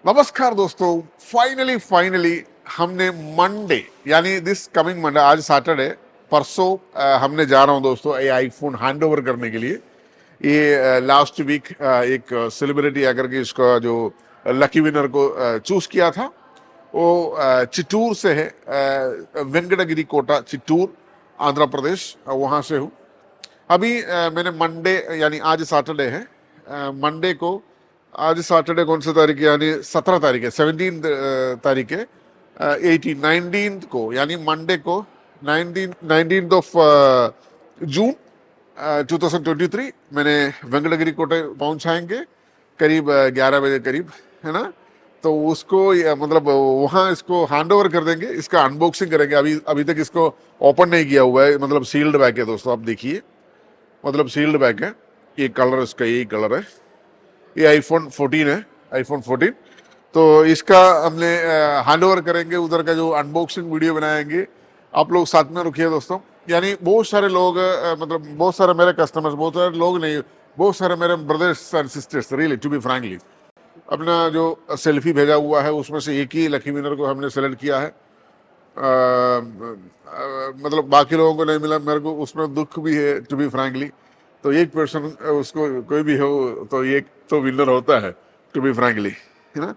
नमस्कार दोस्तों, फाइनली हमने मंडे यानी दिस कमिंग मंडे, आज सैटरडे, परसों हमने जा रहा हूं दोस्तों ये आईफोन हैंड ओवर करने के लिए। ये लास्ट वीक एक सेलिब्रिटी आकर के इसका जो लकी विनर को चूज किया था वो चित्तूर से है, वेंकटगिरी कोटा चित्तूर आंध्र प्रदेश, वहां से हूँ। अभी मैंने मंडे यानी आज सैटरडे है, मंडे को, आज सैटरडे कौन सा तारीख है, यानी 17 तारीख है, 17 तारीख है, 19 को यानी मंडे को 19 ऑफ जून 2023 मैंने वेंकटगिरी कोटे पहुंचाएंगे करीब 11 बजे करीब, है ना। तो उसको मतलब वहाँ इसको हैंड ओवर कर देंगे, इसका अनबॉक्सिंग करेंगे। अभी अभी तक इसको ओपन नहीं किया हुआ है, मतलब सील्ड बैग है दोस्तों, आप देखिए, मतलब सील्ड बैग है। ये कलर इसका यही कलर है। ये आईफोन 14 है, आईफोन 14। तो इसका हमने हैंड ओवर करेंगे, उधर का जो अनबॉक्सिंग वीडियो बनाएंगे। आप लोग साथ में रुकिए दोस्तों। यानी बहुत सारे लोग मतलब बहुत सारे मेरे कस्टमर्स, बहुत सारे लोग नहीं, बहुत सारे मेरे brothers and sisters, really to be frankly, अपना जो सेल्फी भेजा हुआ है उसमें से एक ही लकी विनर को हमने सेलेक्ट किया है। मतलब बाकी लोगों को नहीं मिला, मेरे को उसमें दुख भी है टू बी फ्रैंकली। तो एक पर्सन, उसको कोई भी हो तो एक तो विनर होता है टू बी फ्रैंकली, है ना।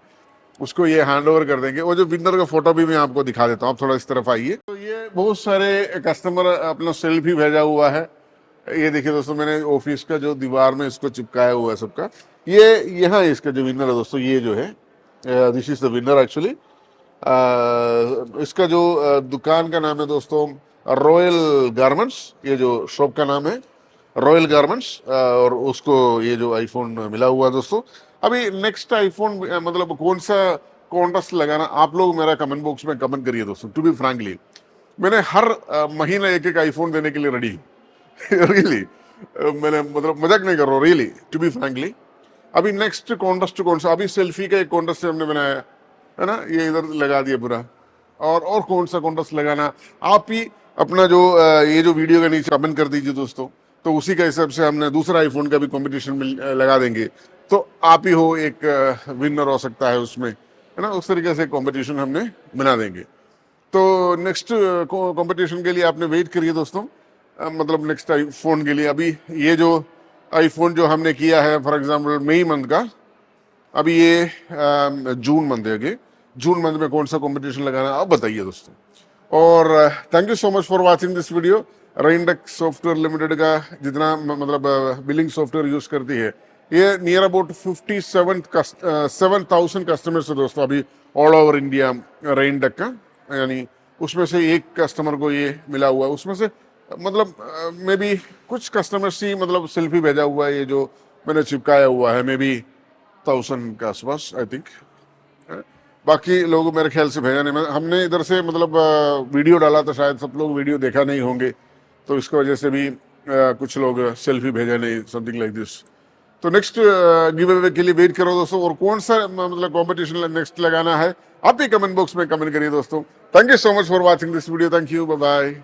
उसको ये हैंड ओवर कर देंगे। वो जो विनर का फोटो भी मैं आपको दिखा देता हूँ, आप थोड़ा इस तरफ आइए। तो ये बहुत सारे कस्टमर अपना सेल्फी भेजा हुआ है। ये देखिए दोस्तों, मैंने ऑफिस का जो दीवार में इसको चिपकाया हुआ है सबका। ये यहाँ इसका जो विनर है दोस्तों, ये जो है, this is the winner actually. इसका जो दुकान का नाम है दोस्तों, रॉयल गारमेंट्स, ये जो शॉप का नाम है रॉयल गारमेंट्स, और उसको ये जो आईफोन मिला हुआ दोस्तों। अभी नेक्स्ट आईफोन मतलब कौन सा कॉन्टेस्ट लगाना, आप लोग मेरा कमेंट बॉक्स में कमेंट करिए दोस्तों। टू बी फ्रैंकली, मैंने हर महीने एक एक आईफोन देने के लिए रेडी हूँ। रियली मैंने मतलब मजाक नहीं कर रहा हूँ, रियली टू बी फ्रैंकली। अभी नेक्स्ट कॉन्टेस्ट कौन सा, अभी सेल्फी का एक कॉन्टेस्ट हमने बनाया है ना, ये इधर लगा दिया पूरा। और कौन सा कॉन्टेस्ट लगाना, आप ही अपना जो ये जो वीडियो के नीचे कमेंट कर दीजिए दोस्तों। तो उसी के हिसाब से हमने दूसरा आईफोन का भी कंपटीशन में लगा देंगे। तो आप ही हो एक विनर हो सकता है उसमें, है ना। उस तरीके से कंपटीशन हमने बना देंगे। तो नेक्स्ट कंपटीशन के लिए आपने वेट करिए दोस्तों, मतलब नेक्स्ट आईफोन के लिए। अभी ये जो आईफोन जो हमने किया है फॉर एग्जांपल मई मंथ का, अभी ये जून मंथ है, जून मंथ में कौन सा कंपटीशन लगाना आप बताइए दोस्तों। और thank you so much for watching this video. Rentech software limited का जितना मतलब बिलिंग सॉफ्टवेयर यूज करती है, ये नियर अबाउट 7,000 कस्टमर्स है दोस्तों अभी ऑल ओवर इंडिया रेनटेक का। यानी उसमें से एक कस्टमर को ये मिला हुआ है, उसमें से मतलब मे बी कुछ कस्टमर्स ही मतलब सेल्फी भेजा हुआ है, ये जो मैंने चिपकाया हुआ है, मे बी 1000 के आसपास आई थिंक। बाकी लोग मेरे ख्याल से भेजा नहीं, हमने इधर से मतलब वीडियो डाला था, शायद सब लोग वीडियो देखा नहीं होंगे, तो इसकी वजह से भी कुछ लोग सेल्फी भेजा नहीं, समथिंग लाइक दिस। तो नेक्स्ट गिव अवे के लिए वेट करो दोस्तों। और कौन सा मतलब कॉम्पिटिशन नेक्स्ट लगाना है, आप ही कमेंट बॉक्स में कमेंट करिए दोस्तों। Thank you so much for watching this video. Thank you, bye bye.